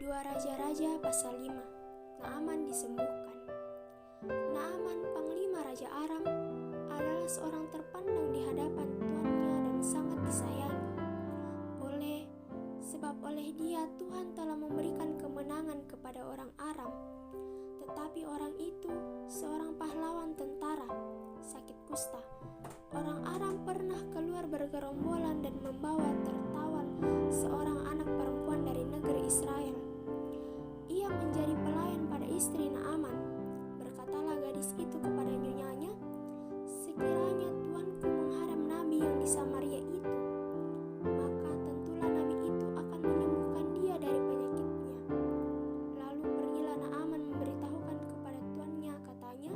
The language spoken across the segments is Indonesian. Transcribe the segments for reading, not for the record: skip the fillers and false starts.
2 Raja-Raja pasal 5. Naaman disembuhkan. Naaman, panglima Raja Aram, adalah seorang terpandang di hadapan tuannya dan sangat disayangi. Sebab oleh dia Tuhan telah memberikan kemenangan kepada orang Aram. Tetapi orang itu seorang pahlawan tentara, sakit kusta. Orang Aram pernah keluar bergerombolan dan membawa tertawan seorang anak perempuan dari negeri Israel. Ia menjadi pelayan pada istri Naaman. Berkatalah gadis itu kepada nyonyanya, "Sekiranya tuanku mengharap nabi yang di Samaria itu, maka tentulah nabi itu akan menyembuhkan dia dari penyakitnya." Lalu pergilah Naaman memberitahukan kepada tuannya, katanya,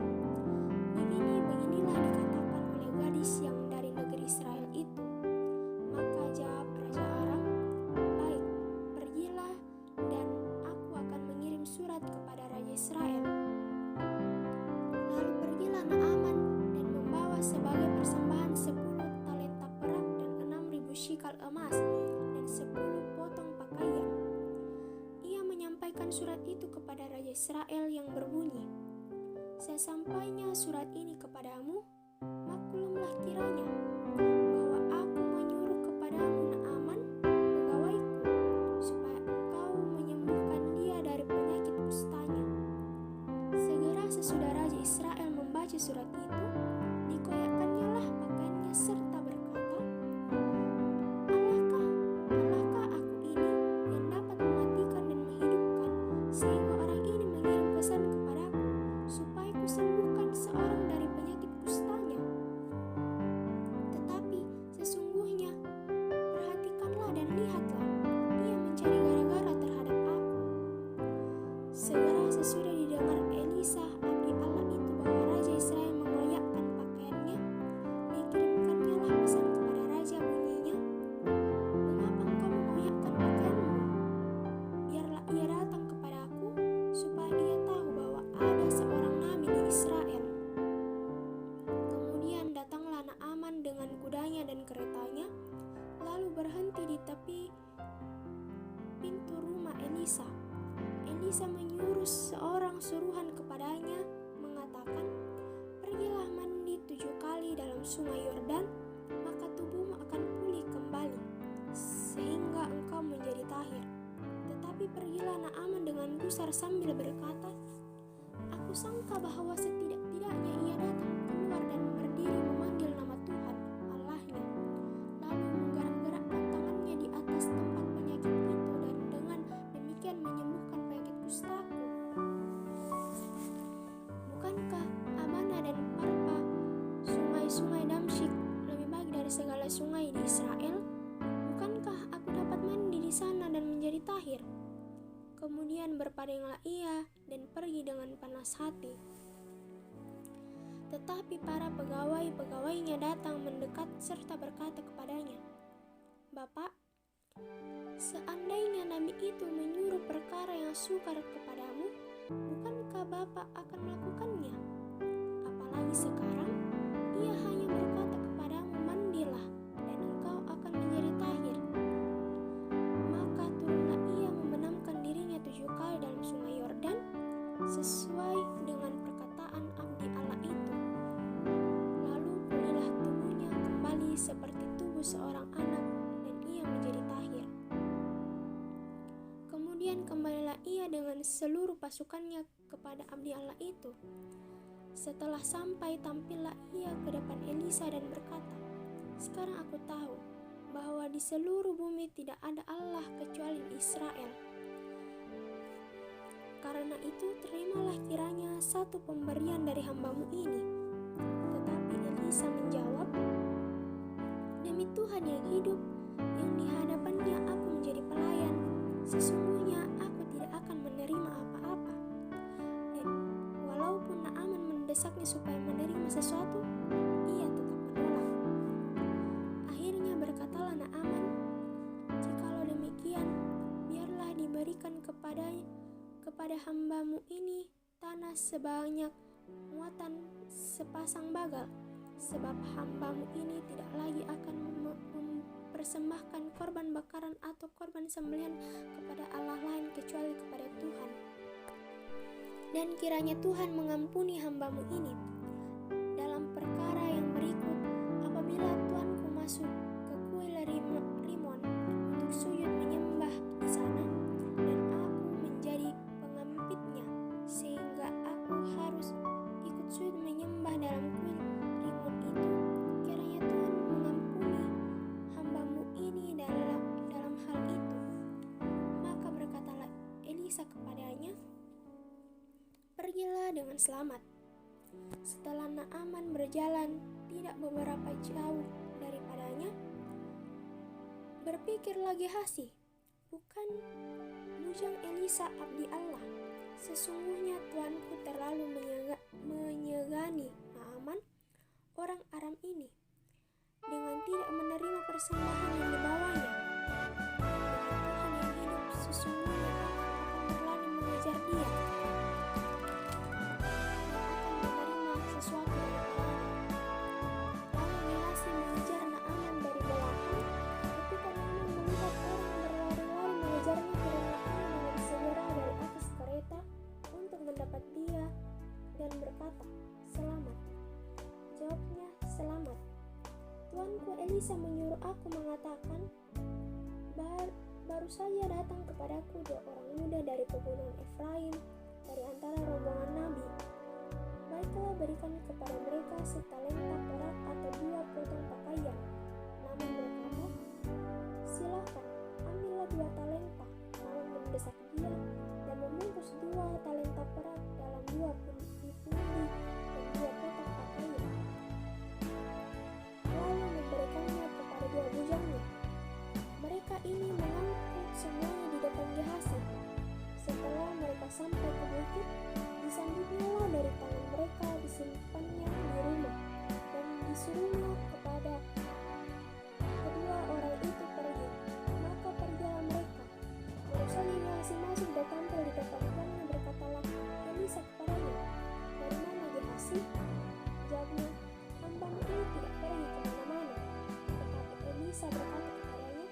"Beginilah dikatakan oleh gadis yang dari negeri Israel itu." Maka jawab Raja Aram, "Baik, pergilah dan aku akan mengirim surat kepada Raja Israel." Lalu pergilah Naaman dan membawa sebagai persembahan 10 talenta perak dan 6.000 shikal emas dan 10 potong pakaian. Ia menyampaikan surat itu kepada Raja Israel yang berbunyi, "Sesampainya surat ini kepadamu, maklumlah kiranya bahwa aku menyuruh kepadamu Naaman, pegawaiku, supaya engkau menyembuhkan dia dari penyakit kustanya." Segera sesudah Raja Israel membaca surat itu, dikoyakkannyalah pakaiannya serta berkata, Allahkah aku ini yang dapat mematikan dan menghidupkan, sehingga orang ini mengirim pesan kepadaku supaya kusembuhkan seorang dari penyakit kustanya? Tetapi sesungguhnya, perhatikanlah dan lihatlah, ia mencari gara-gara terhadap aku. Segera sesudah didengar Elisa abdi Allah itu bahwa Raja Israel mengoyakkan pakaiannya, dikirimkannyalah pesan kepada raja, bunyinya, "Mengapa engkau mengoyakkan pakaianmu? Biarlah ia datang kepada aku, supaya ia tahu bahwa ada seorang nabi di Israel." Kemudian datanglah Naaman dengan kudanya dan keretanya, lalu berhenti di tepi pintu rumah Elisa. Elisa menyuruh seorang suruhan kepadanya, mengatakan, "Pergilah mandi 7 kali dalam sungai Yordan, maka tubuhmu akan pulih kembali, sehingga engkau menjadi tahir." Tetapi pergilah Naaman dengan gusar sambil berkata, "Aku sangka bahwa setidak-tidaknya ia datang keluar dan berdiri memanggil nama Tuhan Allahnya, lalu menggerak-gerakkan tangannya di atas tempat penyakit itu dan dengan demikian menyembuhkan penyakit kustaku. Bukankah Abana dan Parpa, sungai-sungai Damsyik, lebih baik dari segala sungai di Israel? Bukankah aku dapat mandi di sana dan menjadi tahir?" Kemudian berpalinglah ia dan pergi dengan panas hati. Tetapi para pegawai-pegawainya datang mendekat serta berkata kepadanya, "Bapak, seandainya nabi itu menyuruh perkara yang sukar kepadamu, bukankah Bapak akan melakukannya? Apalagi sekarang, ia hanya berkata kepadamu, 'Mandilah, dan engkau akan menjadi tahir.'" Maka turunlah ia membenamkan dirinya 7 kali dalam sungai Yordan, sesuai dengan perkataan abdi Allah itu. Lalu pulihlah tubuhnya kembali seperti tubuh seorang anak, dan ia menjadi tahir. Kemudian kembalilah ia dengan seluruh pasukannya kepada abdi Allah itu. Setelah sampai, tampillah ia ke depan Elisa dan berkata, "Sekarang aku tahu bahwa di seluruh bumi tidak ada Allah kecuali Israel. Karena itu terimalah kiranya satu pemberian dari hambamu ini." Tetapi Elisa menjawab, "Demi Tuhan yang hidup, yang di hadapannya aku menjadi pelayan, sesungguhnya aku tidak akan menerima apa-apa." Dan walaupun Naaman mendesaknya supaya menerima sesuatu, ia tetap menolak. Akhirnya berkatalah Naaman, "Jikalau demikian, biarlah diberikan kepada hambamu ini tanah sebanyak muatan sepasang bagal, sebab hambamu ini tidak lagi akan mempersembahkan korban bakaran atau korban sembelihan kepada Allah lain kecuali dan kiranya Tuhan mengampuni hamba-Mu ini dalam perkara yang berikut, apabila tuanku masuk ke kuil Rimon untuk sujud menyembah di sana, dan aku menjadi pengampitnya, sehingga aku harus ikut sujud menyembah dalam kuil Rimon itu, kiranya Tuhan mengampuni hamba-Mu ini dalam hal itu. Maka berkatalah Elisa kepadanya, pergilah dengan selamat. Setelah Naaman berjalan tidak beberapa jauh daripadanya, berpikirlah Gehazi, bukan bujang Elisa abdi Allah, sesungguhnya tuanku terlalu menyegani Naaman orang Aram ini dengan tidak menerima persembahan yang dibawanya. Demi Tuhan yang hidup, sesungguhnya aku akan berlari mengejar dia dan akan menerima sesuatu daripadanya. Lalu Gehazi mengejar Naaman dari belakang. Ketika Naaman melihat orang berlari-lari mengejarnya, turunlah ia dengan segera dari atas kereta untuk mendapat dia dan berkata, selamat. Jawabnya, selamat. Tuanku Elisa menyuruh aku mengatakan, baru saja datang kepadaku 2 orang muda dari pegunungan Efraim, dari antara rombongan nabi. Baiklah, berikan kepada mereka setalenta perak atau 2 potong pakaian. Naaman berkata, silakan, ambillah 2 talenta. Naaman mendesak dia dan membungkus 2 talenta perak dalam 2 pundi-pundi dan 2 potong pakaian, lalu memberikannya kepada 2 bujangnya. Mereka ini mengangkut semuanya di depan Gehazi. Setelah mereka sampai ke bukit, disambutnya dari tangan mereka, disimpannya di rumah, dan disuruhnya kepada kedua orang itu pergi. Maka pergilah mereka. Baru saja Gehazi masuk dan tampil di depan tuannya, berkatalah Elisa kepadanya, dari mana Gehazi? Jawabnya, hamba-Mu ini tidak pergi kemana-mana. Tetapi Elisa berkata kepadanya,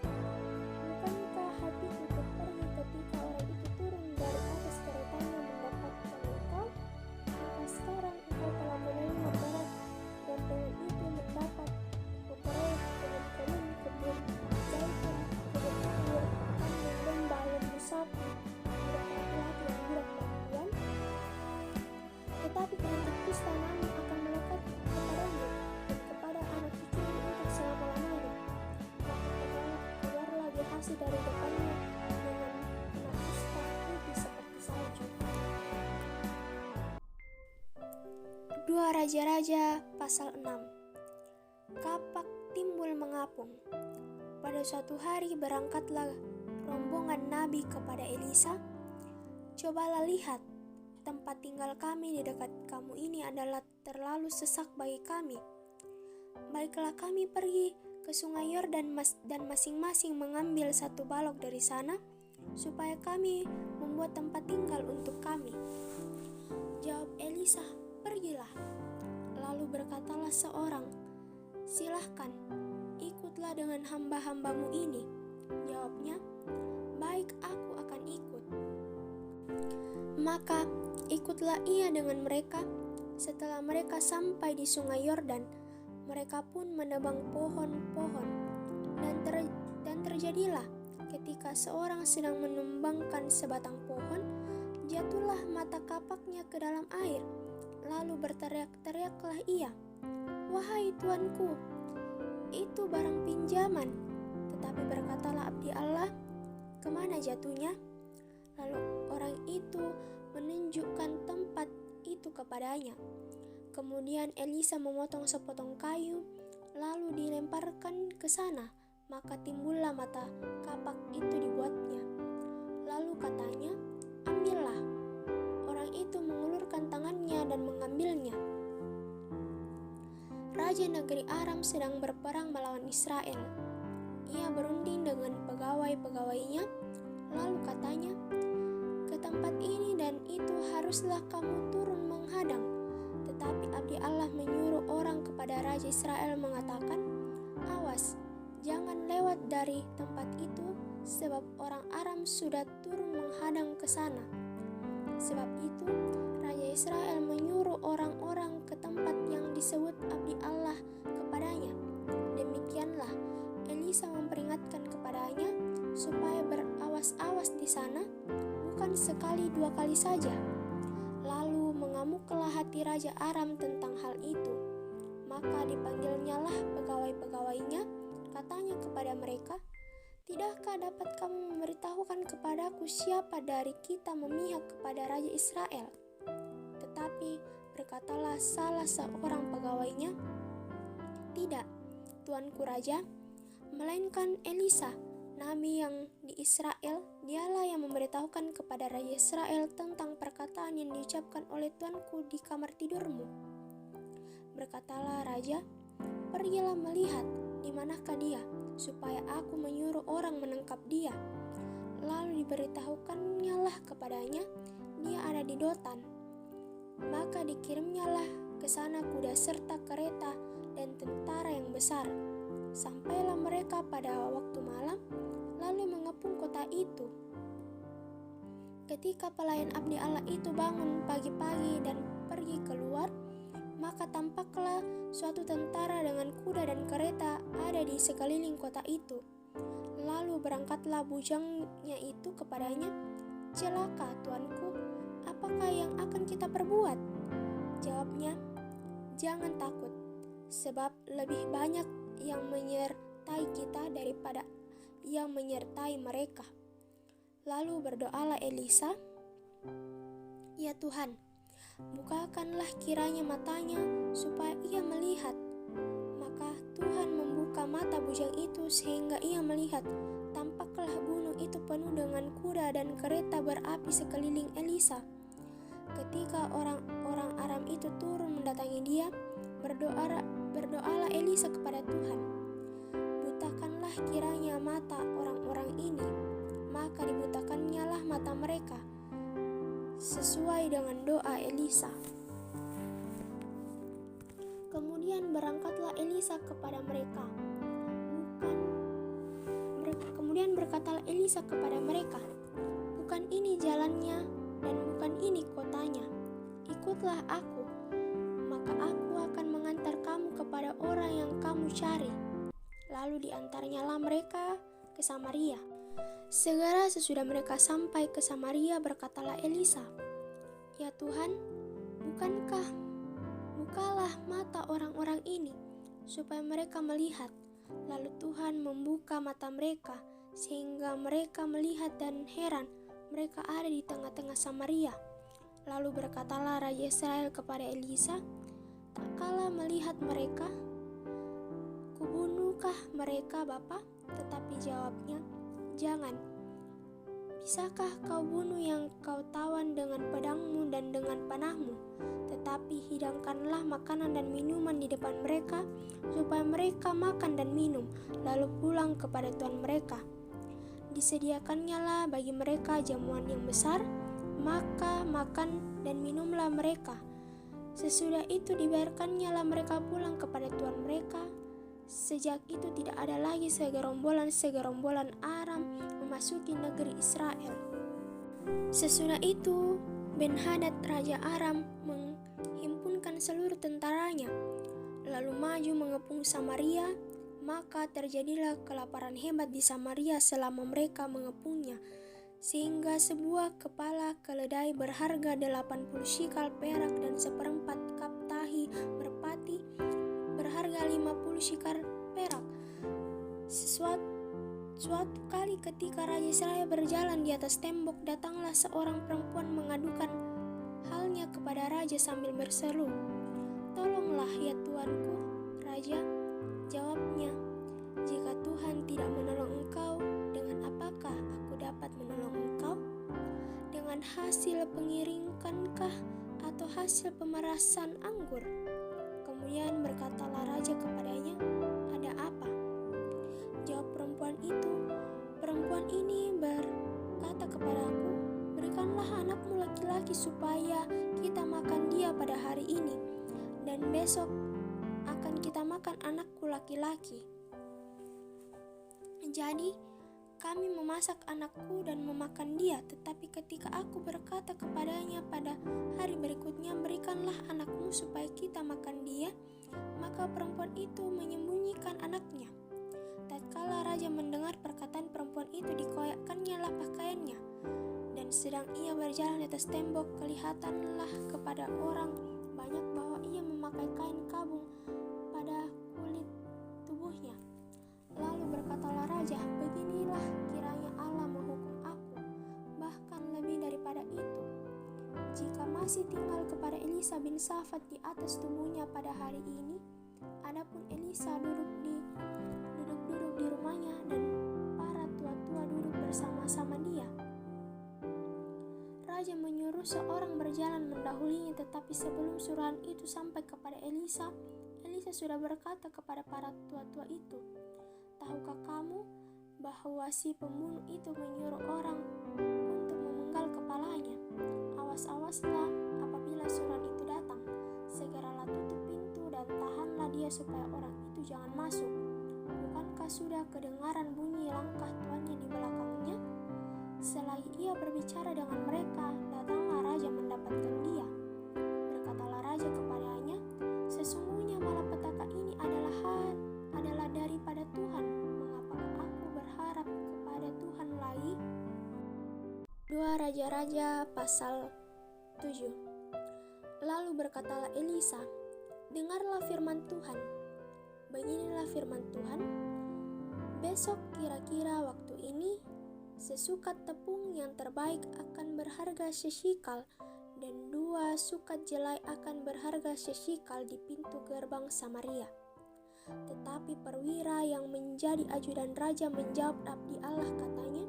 bukankah hatiku pergi ketika orang itu turun dari atas keretanya mendapatkan engkau? Maka sekarang engkau telah menerima perak, dan dengan itu mendapat kuperoleh kebun kebun zaitun, kebun anggur, kandang domba, lembu sapi, budak laki-laki dan budak perempuan. Tetapi penyakit kusta Naaman akan melekat kepadamu dan kepada anak cucumu untuk selama-lamanya. Maka keluarlah Gehazi dari depannya dengan kena kusta putih seperti salju. 2 Raja-Raja pasal 6. Kapak timbul mengapung. Pada suatu hari berangkatlah rombongan nabi kepada Elisa. Cobalah lihat, tempat tinggal kami di dekat kamu ini adalah terlalu sesak bagi kami. Baiklah, kami pergi ke sungai Yordan dan masing-masing mengambil 1 balok dari sana, supaya kami membuat tempat tinggal untuk kami. Jawab Elisa, pergilah. Lalu berkatalah seorang, silahkan, ikutlah dengan hamba-hamba-Mu ini. Jawabnya, baik, aku akan ikut. Maka ikutlah ia dengan mereka. Setelah mereka sampai di sungai Yordan, mereka pun menebang pohon-pohon. Dan terjadilah ketika seorang sedang menumbangkan sebatang pohon, jatuhlah mata kapaknya ke dalam air. Lalu berteriak-teriaklah ia, wahai tuanku, itu barang pinjaman. Tetapi berkatalah abdi Allah, kemana jatuhnya? Lalu orang itu menunjukkan tempat itu kepadanya. Kemudian Elisa memotong sepotong kayu, lalu dilemparkan ke sana, maka timbullah mata kapak itu dibuatnya. Lalu katanya, ambillah. Orang itu mengulurkan tangannya dan mengambilnya. Raja negeri Aram sedang berperang melawan Israel. Ia berunding dengan pegawai-pegawainya, lalu katanya, ke tempat ini dan itu haruslah kamu turun menghadang. Tetapi abdi Allah menyuruh orang kepada Raja Israel mengatakan, awas, jangan lewat dari tempat itu, sebab orang Aram sudah turun menghadang ke sana. Sebab itu, Raja Israel menyuruh orang-orang ke tempat yang disebut abdi Allah kepadanya. Demikianlah Elisa memperingatkan kepadanya supaya berawas-awas di sana, bukan sekali 2 kali saja. Lalu mengamuklah hati Raja Aram tentang hal itu. Maka dipanggilnyalah pegawai-pegawainya, katanya kepada mereka, "Tidakkah dapat kamu memberitahukan kepadaku siapa dari kita memihak kepada Raja Israel?" Tetapi berkatalah salah seorang pegawainya, "Tidak, tuanku Raja, melainkan Elisa, nabi yang di Israel. Dialah yang memberitahukan kepada Raja Israel tentang perkataan yang diucapkan oleh tuanku di kamar tidurmu." Berkatalah raja, "Pergilah melihat di manakah dia, supaya aku menyuruh orang menangkap dia." Lalu diberitahukannya kepadanya, dia ada di Dotan. Maka dikirimnyalah ke sana kuda serta kereta dan tentara yang besar. Sampailah mereka pada waktu malam, lalu mengepung kota itu. Ketika pelayan abdi Allah itu bangun pagi-pagi dan pergi keluar, maka tampaklah suatu tentara dengan kuda dan kereta ada di sekeliling kota itu. Lalu berangkatlah bujangnya itu kepadanya, "Celaka, tuanku, apakah yang akan kita perbuat?" Jawabnya, "Jangan takut, sebab lebih banyak yang menyertai kita daripada yang menyertai mereka." Lalu berdoalah Elisa, "Ya Tuhan, bukakanlah kiranya matanya supaya ia melihat." Maka Tuhan membuka mata bujang itu sehingga ia melihat. Tampaklah gunung itu penuh dengan kuda dan kereta berapi sekeliling Elisa. Ketika orang-orang Aram itu turun mendatangi dia, berdoalah Elisa kepada Tuhan, "Butakanlah kiranya mata orang-orang ini." Maka dibutakannyalah mata mereka, sesuai dengan doa Elisa. Kemudian berangkatlah Elisa kepada mereka. Kemudian berkatalah Elisa kepada mereka, "Bukan ini jalannya dan bukan ini kotanya. Ikutlah aku, maka aku akan mengantar kamu kepada orang yang kamu cari." Lalu diantarnyalah mereka ke Samaria. Segera sesudah mereka sampai ke Samaria, berkatalah Elisa, "Ya Tuhan, bukalah mata orang-orang ini, supaya mereka melihat." Lalu Tuhan membuka mata mereka, sehingga mereka melihat dan heran, mereka ada di tengah-tengah Samaria. Lalu berkatalah Raja Israel kepada Elisa, "Tak kalah melihat mereka, kubunuhkah mereka, Bapa?" Tetapi jawabnya, "Jangan. Bisakah kau bunuh yang kau tawan dengan pedangmu dan dengan panahmu? Tetapi hidangkanlah makanan dan minuman di depan mereka, supaya mereka makan dan minum, lalu pulang kepada tuan mereka." Disediakannyalah bagi mereka jamuan yang besar, maka makan dan minumlah mereka. Sesudah itu dibiarkannyalah mereka pulang kepada tuan mereka. Sejak itu tidak ada lagi segerombolan Aram memasuki negeri Israel. Sesudah itu Ben-Hadad Raja Aram menghimpunkan seluruh tentaranya, lalu maju mengepung Samaria. Maka terjadilah kelaparan hebat di Samaria selama mereka mengepungnya, sehingga sebuah kepala keledai berharga 80 shikal perak dan 1/4 kap tahi merpati berharga 50 shikal perak. Suatu kali ketika Raja Israel berjalan di atas tembok, datanglah seorang perempuan mengadukan halnya kepada raja sambil berseru, "Tolonglah ya tuanku, Raja." Jawabnya, "Jika Tuhan tidak menolong engkau, dengan apakah aku dapat menolong engkau? Dengan hasil pengiringkankah atau hasil pemerasan anggur?" Kemudian berkatalah raja kepadanya, "Ada apa?" Jawab perempuan itu, "Perempuan ini berkata kepadaku, 'Berikanlah anakmu laki-laki supaya kita makan dia pada hari ini, dan besok akan kita makan anakku laki-laki.' Jadi kami memasak anakku dan memakan dia. Tetapi ketika aku berkata kepadanya pada hari berikutnya, berikanlah anakmu supaya kita makan dia, maka perempuan itu menyembunyikan anaknya. Tatkala raja mendengar perkataan perempuan itu, dikoyakkannya lah pakaiannya, dan sedang ia berjalan di atas tembok, kelihatanlah kepada orang banyak bahwa ia memakai kain kabung pada kulit tubuhnya. Lalu berkatalah raja, beginilah kiranya Allah menghukum aku, bahkan lebih daripada itu, jika masih tinggal kepada Elisa bin Safat di atas tubuhnya pada hari ini. Adapun Elisa duduk di rumahnya, dan para tua-tua duduk bersama-sama dia. Raja menyuruh seorang berjalan mendahulinya, tetapi sebelum suruhan itu sampai kepada Elisa, Elisa sudah berkata kepada para tua-tua itu, tahukah kamu bahwa si pembunuh itu menyuruh orang untuk memenggal kepalanya? Awas-awaslah apabila suruhan itu datang, segeralah tutup pintu dan tahanlah dia supaya orang itu jangan masuk. Bukankah sudah kedengaran bunyi langkah tuannya di belakangnya? Selagi ia berbicara dengan mereka, datanglah raja mendapatkan dia. Berkatalah raja kepadanya, sesungguhnya malapetaka ini adalah daripada Tuhan. Mengapakah aku berharap kepada Tuhan lagi? 2 Raja-Raja pasal 7. Lalu berkatalah Elisa, dengarlah firman Tuhan. Beginilah firman Tuhan, besok kira-kira waktu ini, sesukat tepung yang terbaik akan berharga sesikal, dan 2 sukat jelai akan berharga sesikal di pintu gerbang Samaria. Tetapi perwira yang menjadi ajudan raja menjawab abdi Allah, katanya,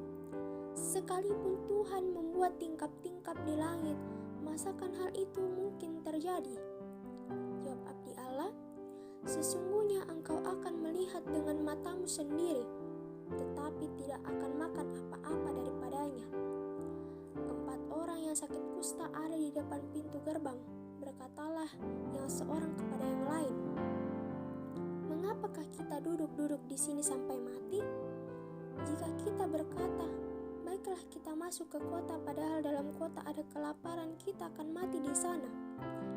sekalipun Tuhan membuat tingkap-tingkap di langit, masakan hal itu mungkin terjadi? Jawab abdi Allah, sesungguhnya engkau akan melihat dengan matamu sendiri, tetapi tidak akan makan apa-apa daripadanya. 4 orang yang sakit kusta ada di depan pintu gerbang. Berkatalah yang seorang kepada yang lain, mengapakah kita duduk-duduk di sini sampai mati? Jika kita berkata, baiklah kita masuk ke kota, padahal dalam kota ada kelaparan, kita akan mati di sana.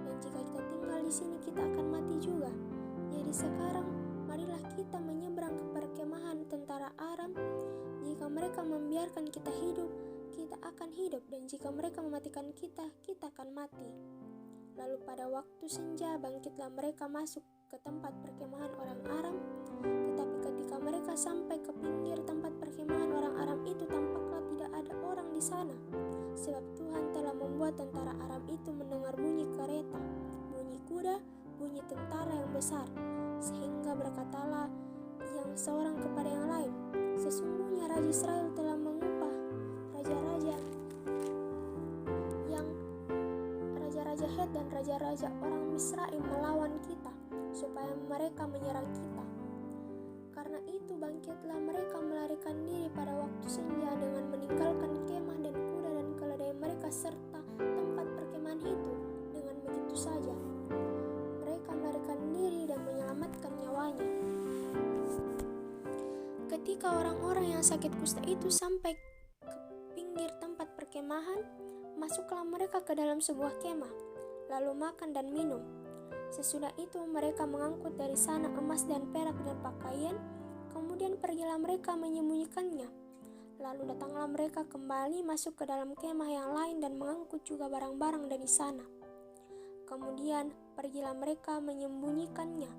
Dan jika kita tinggal di sini, kita akan mati juga. Jadi sekarang, marilah kita menyeberang ke perkemahan tentara Aram. Jika mereka membiarkan kita hidup, kita akan hidup, dan jika mereka mematikan kita, kita akan mati. Lalu pada waktu senja bangkitlah mereka masuk ke tempat perkemahan orang Aram. Tetapi ketika mereka sampai ke pinggir tempat perkemahan orang Aram itu, tampaklah tidak ada orang di sana, sebab Tuhan telah membuat tentara Aram itu mendengar bunyi kereta, bunyi kuda, bunyi tentara yang besar. Sehingga berkatalah yang seorang kepada yang lain, sesungguhnya Raja Israel telah mengupah Raja-Raja Het dan Raja-Raja orang Misraim melawan kita, supaya mereka menyerang kita. Karena itu bangkitlah mereka melarikan diri pada waktu senja dengan meninggalkan kemah dan kuda dan keledai mereka serta tempat perkemahan itu. Dengan begitu saja mereka melarikan diri dan menyelamatkan nyawanya. Ketika orang-orang yang sakit kusta itu sampai ke pinggir tempat perkemahan, masuklah mereka ke dalam sebuah kemah, lalu makan dan minum. Sesudah itu mereka mengangkut dari sana emas dan perak dan pakaian, kemudian pergilah mereka menyembunyikannya. Lalu datanglah mereka kembali masuk ke dalam kemah yang lain dan mengangkut juga barang-barang dari sana. Kemudian pergilah mereka menyembunyikannya.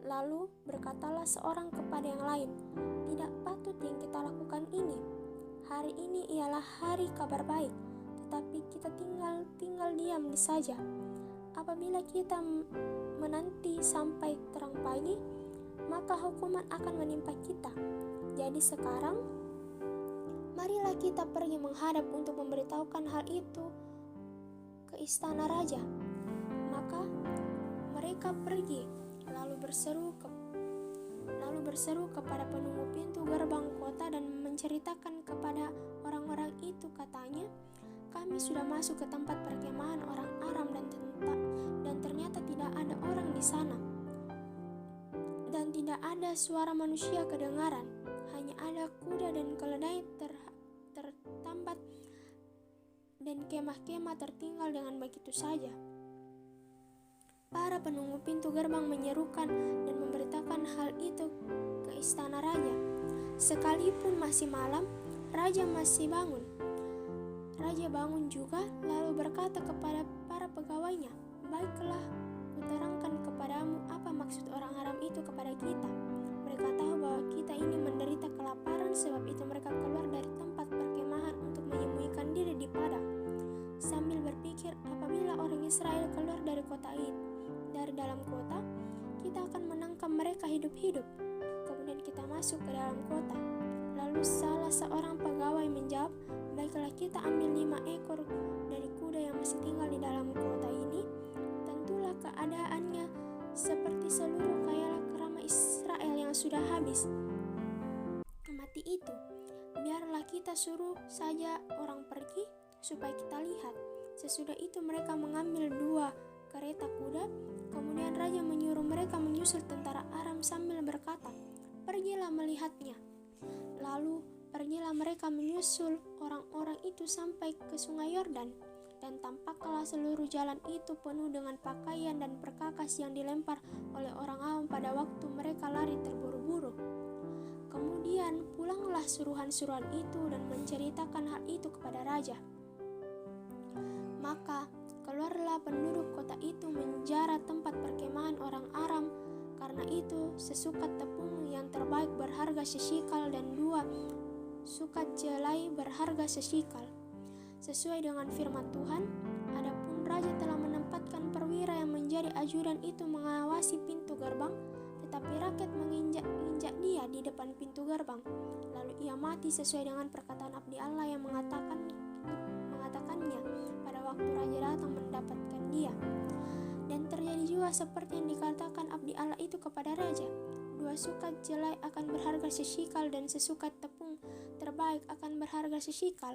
Lalu berkatalah seorang kepada yang lain, tidak patut yang kita lakukan ini. Hari ini ialah hari kabar baik, tetapi kita tinggal diam saja. Apabila kita menanti sampai terang pagi, maka hukuman akan menimpa kita. Jadi sekarang, marilah kita pergi menghadap untuk memberitahukan hal itu ke istana raja. Maka mereka pergi, lalu berseru kepada penunggu pintu gerbang kota dan menceritakan kepada orang-orang itu, katanya, kami sudah masuk ke tempat perkemahan orang Aram dan ternyata tidak ada orang di sana, dan tidak ada suara manusia kedengaran, hanya ada kuda dan keledai tertambat dan kemah-kemah tertinggal dengan begitu saja. Para penunggu pintu gerbang menyerukan dan memberitakan hal itu ke istana raja. Sekalipun masih malam, raja masih bangun. Raja bangun juga lalu berkata kepada para pegawainya, "Baiklah, kuterangkan kepadamu apa maksud orang Aram itu kepada kita. Mereka tahu bahwa kita ini menderita kelaparan, sebab itu mereka keluar dari tempat perkemahan untuk menyembunyikan diri di padang, sambil berpikir, apabila orang Israel keluar dari kota itu, dari dalam kota, kita akan menangkap mereka hidup-hidup. Kemudian kita masuk ke dalam kota." Lalu salah seorang pegawai menjawab, "Baiklah, kita ambil 5 ekor dari kuda yang masih tinggal di dalam kota ini. Tentulah keadaannya seperti seluruh kaya kerama Israel yang sudah habis mati itu. Biarlah kita suruh saja orang pergi supaya kita lihat." Sesudah itu mereka mengambil 2 kereta kuda. Kemudian raja menyuruh mereka menyusul tentara Aram sambil berkata, "Pergilah melihatnya." Lalu pergilah mereka menyusul orang-orang itu sampai ke sungai Yordan, dan tampaklah seluruh jalan itu penuh dengan pakaian dan perkakas yang dilempar oleh orang Aram pada waktu mereka lari terburu-buru. Kemudian pulanglah suruhan-suruhan itu dan menceritakan hal itu kepada raja. Maka keluarlah penduduk kota itu menjara tempat perkemahan orang Aram. Karena itu sesukat tepung yang terbaik berharga sesikal dan 2 sukat jelai berharga sesikal. Sesuai dengan firman Tuhan, adapun raja telah menempatkan perwira yang menjadi ajudan itu mengawasi pintu gerbang, tetapi rakyat menginjak dia di depan pintu gerbang. Lalu ia mati sesuai dengan perkataan abdi Allah yang mengatakannya pada waktu raja datang mendapatkan dia. Dan terjadi juga seperti yang dikatakan abdi Allah itu kepada raja, 2 sukat jelai akan berharga sesikal dan sesukat tepung terbaik akan berharga sesikal.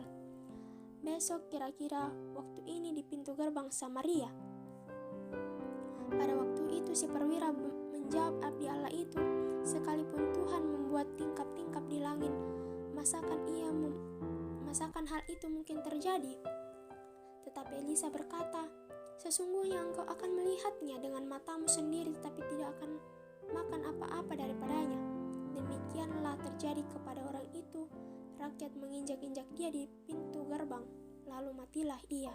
Besok kira-kira waktu ini di pintu gerbang Samaria. Pada waktu itu si perwira menjawab abdi Allah itu, "Sekalipun Tuhan membuat tingkap-tingkap di langit, masakan hal itu mungkin terjadi?" Tetapi Elisa berkata, "Sesungguhnya engkau akan melihatnya dengan matamu sendiri, tetapi tidak akan makan apa-apa daripadanya." Demikianlah terjadi kepada orang itu. Rakyat menginjak-injak dia di pintu gerbang, lalu matilah ia.